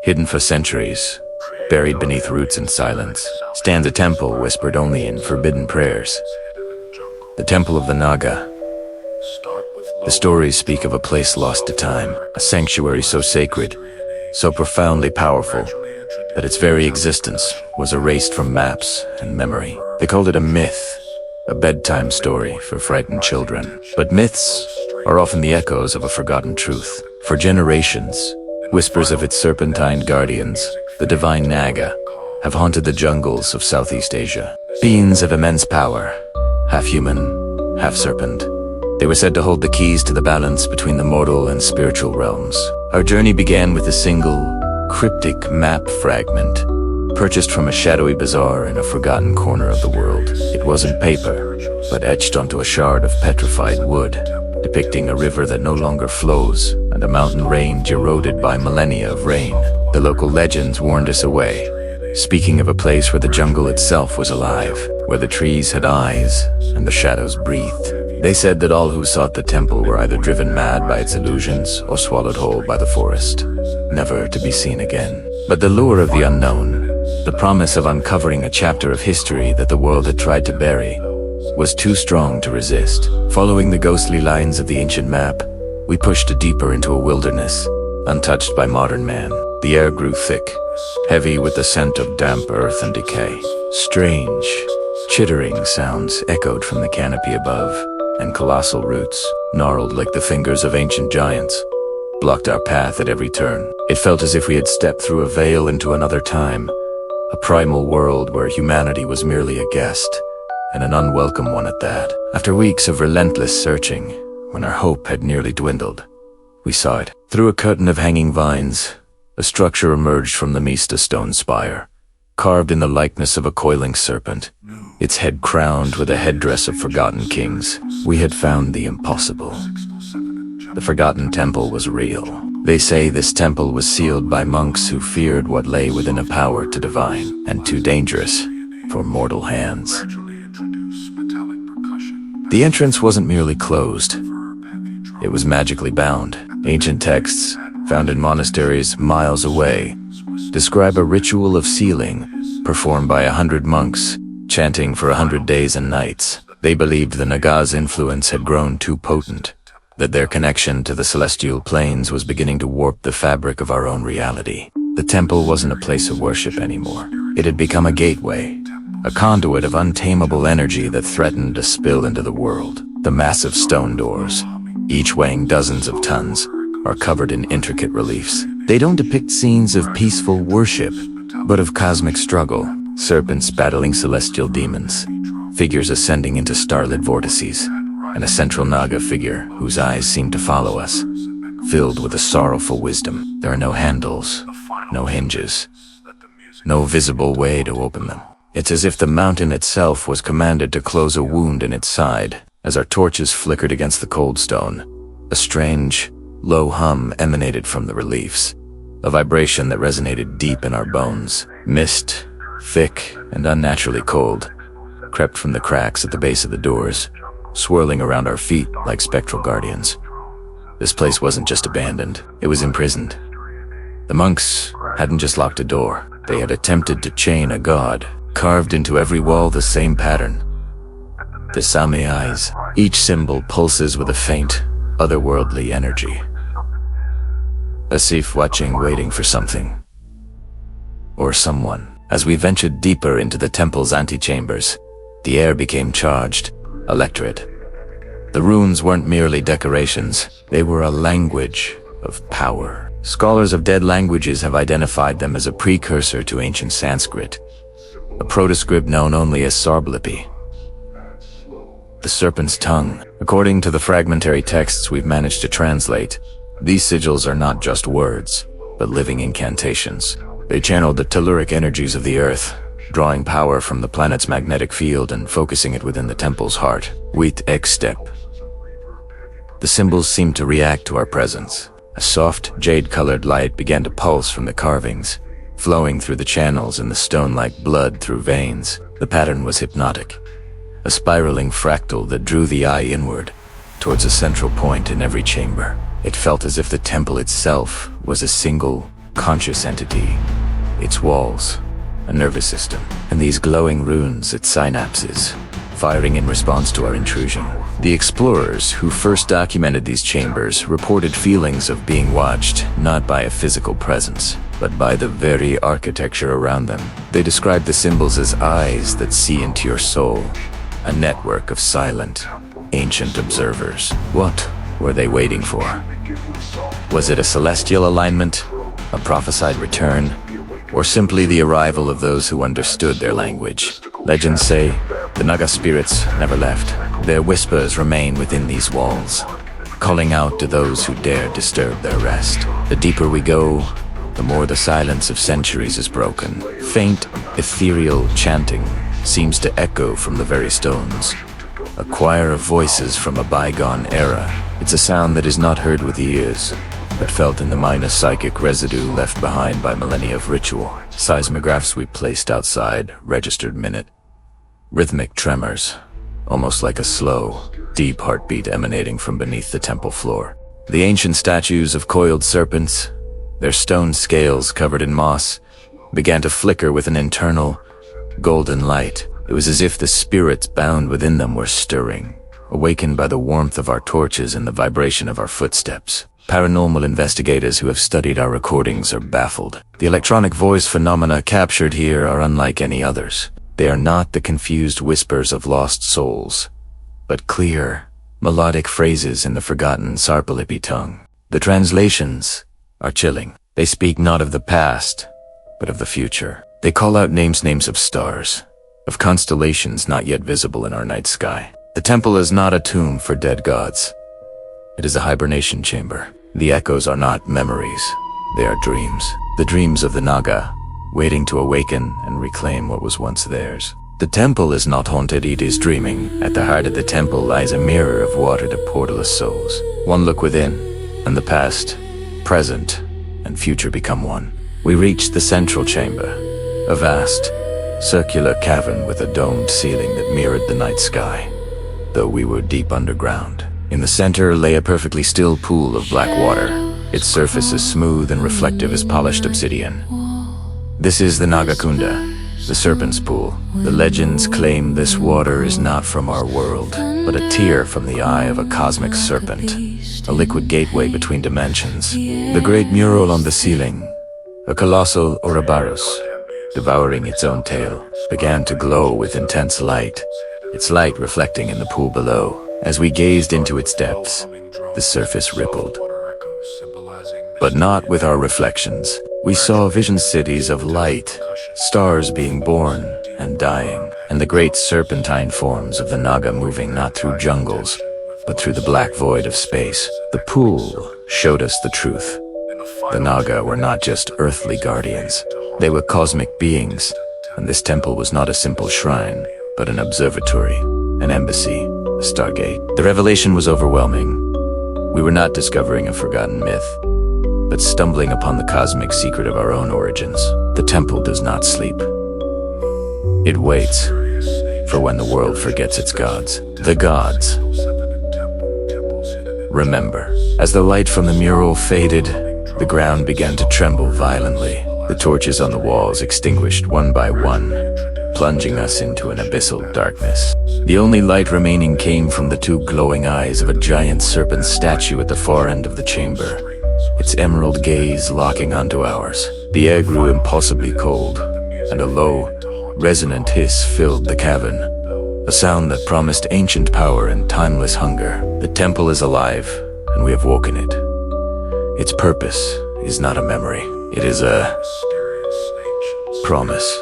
Hidden for centuries, buried beneath roots and silence, stands a temple whispered only in forbidden prayers. The Temple of the Naga. The stories speak of a place lost to time, a sanctuary so sacred, so profoundly powerful, that its very existence was erased from maps and memory. They called it a myth, a bedtime story for frightened children. But myths are often the echoes of a forgotten truth. For generations, whispers of its serpentine guardians, the divine Naga, have haunted the jungles of Southeast Asia. Beings of immense power, half human, half serpent. They were said to hold the keys to the balance between the mortal and spiritual realms. Our journey began with a single, cryptic map fragment, purchased from a shadowy bazaar in a forgotten corner of the world. It wasn't paper, but etched onto a shard of petrified wood, depicting a river that no longer flows and a mountain range eroded by millennia of rain. The local legends warned us away, speaking of a place where the jungle itself was alive, where the trees had eyes and the shadows breathed. They said that all who sought the temple were either driven mad by its illusions or swallowed whole by the forest, never to be seen again. But the lure of the unknown, the promise of uncovering a chapter of history that the world had tried to bury, was too strong to resist. Following the ghostly lines of the ancient map, we pushed deeper into a wilderness, untouched by modern man. The air grew thick, heavy with the scent of damp earth and decay. Strange, chittering sounds echoed from the canopy above, and colossal roots, gnarled like the fingers of ancient giants, blocked our path at every turn. It felt as if we had stepped through a veil into another time, a primal world where humanity was merely a guest, and an unwelcome one at that. After weeks of relentless searching, when our hope had nearly dwindled, we saw it. Through a curtain of hanging vines, a structure emerged from the Mista stone spire, carved in the likeness of a coiling serpent, its head crowned with a headdress of forgotten kings. We had found the impossible. The forgotten temple was real. They say this temple was sealed by monks who feared what lay within a power too divine and too dangerous for mortal hands. The entrance wasn't merely closed. It was magically bound. Ancient texts, found in monasteries miles away, describe a ritual of sealing performed by 100 monks, chanting for 100 days and nights. They believed the Naga's influence had grown too potent, that their connection to the celestial planes was beginning to warp the fabric of our own reality. The temple wasn't a place of worship anymore. It had become a gateway, a conduit of untamable energy that threatened to spill into the world. The massive stone doors, each weighing dozens of tons, are covered in intricate reliefs. They don't depict scenes of peaceful worship, but of cosmic struggle. Serpents battling celestial demons, figures ascending into starlit vortices, and a central Naga figure whose eyes seem to follow us, filled with a sorrowful wisdom. There are no handles, no hinges, no visible way to open them. It's as if the mountain itself was commanded to close a wound in its side. As our torches flickered against the cold stone, a strange, low hum emanated from the reliefs, a vibration that resonated deep in our bones. Mist, thick and unnaturally cold, crept from the cracks at the base of the doors, swirling around our feet like spectral guardians. This place wasn't just abandoned, it was imprisoned. The monks hadn't just locked a door, they had attempted to chain a god, carved into every wall the same pattern. The Same eyes. Each symbol pulses with a faint, otherworldly energy. As if watching, waiting for something. Or someone. As we ventured deeper into the temple's antechambers, the air became charged, electorate. The runes weren't merely decorations, they were a language of power. Scholars of dead languages have identified them as a precursor to ancient Sanskrit, a protoscript known only as Sarblipi. The serpent's tongue. According to the fragmentary texts we've managed to translate, these sigils are not just words, but living incantations. They channeled the telluric energies of the earth, drawing power from the planet's magnetic field and focusing it within the temple's heart. Wheat X step. The symbols seemed to react to our presence. A soft, jade-colored light began to pulse from the carvings, flowing through the channels in the stone like blood through veins. The pattern was hypnotic, a spiraling fractal that drew the eye inward, towards a central point in every chamber. It felt as if the temple itself was a single, conscious entity, its walls, a nervous system, and these glowing runes, its synapses, firing in response to our intrusion. The explorers who first documented these chambers reported feelings of being watched, not by a physical presence, but by the very architecture around them. They described the symbols as eyes that see into your soul, a network of silent, ancient observers. What were they waiting for? Was it a celestial alignment, a prophesied return, or simply the arrival of those who understood their language? Legends say the Naga spirits never left. Their whispers remain within these walls, calling out to those who dare disturb their rest. The deeper we go, the more the silence of centuries is broken. Faint, ethereal chanting seems to echo from the very stones. A choir of voices from a bygone era. It's a sound that is not heard with the ears, but felt in the minor psychic residue left behind by millennia of ritual. Seismographs we placed outside registered minute. Rhythmic tremors, almost like a slow, deep heartbeat emanating from beneath the temple floor. The ancient statues of coiled serpents, their stone scales covered in moss, began to flicker with an internal, golden light. It was as if the spirits bound within them were stirring, awakened by the warmth of our torches and the vibration of our footsteps. Paranormal investigators who have studied our recordings are baffled. The electronic voice phenomena captured here are unlike any others. They are not the confused whispers of lost souls, but clear, melodic phrases in the forgotten Sarpalipi tongue. The translations are chilling. They speak not of the past, but of the future. They call out names of stars, of constellations not yet visible in our night sky. The temple is not a tomb for dead gods. It is a hibernation chamber. The echoes are not memories. They are dreams. The dreams of the Naga, waiting to awaken and reclaim what was once theirs. The temple is not haunted, it is dreaming. At the heart of the temple lies a mirror of water to portaless souls. One look within, and the past, present, and future become one. We reached the central chamber, a vast, circular cavern with a domed ceiling that mirrored the night sky, though we were deep underground. In the center lay a perfectly still pool of black water, its surface as smooth and reflective as polished obsidian. This is the Nagakunda, the Serpent's pool. The legends claim this water is not from our world, but a tear from the eye of a cosmic serpent, a liquid gateway between dimensions. The great mural on the ceiling, a colossal Ouroboros, devouring its own tail, began to glow with intense light, its light reflecting in the pool below. As we gazed into its depths, the surface rippled. But not with our reflections. We saw vision cities of light, stars being born and dying, and the great serpentine forms of the Naga moving not through jungles, but through the black void of space. The pool showed us the truth. The Naga were not just earthly guardians. They were cosmic beings, and this temple was not a simple shrine, but an observatory, an embassy, a stargate. The revelation was overwhelming. We were not discovering a forgotten myth, but stumbling upon the cosmic secret of our own origins. The temple does not sleep. It waits for when the world forgets its gods. The gods. Remember, as the light from the mural faded, the ground began to tremble violently. The torches on the walls extinguished one by one, plunging us into an abyssal darkness. The only light remaining came from the two glowing eyes of a giant serpent statue at the far end of the chamber, its emerald gaze locking onto ours. The air grew impossibly cold, and a low, resonant hiss filled the cavern, a sound that promised ancient power and timeless hunger. The temple is alive, and we have woken it. Its purpose is not a memory, it is a promise.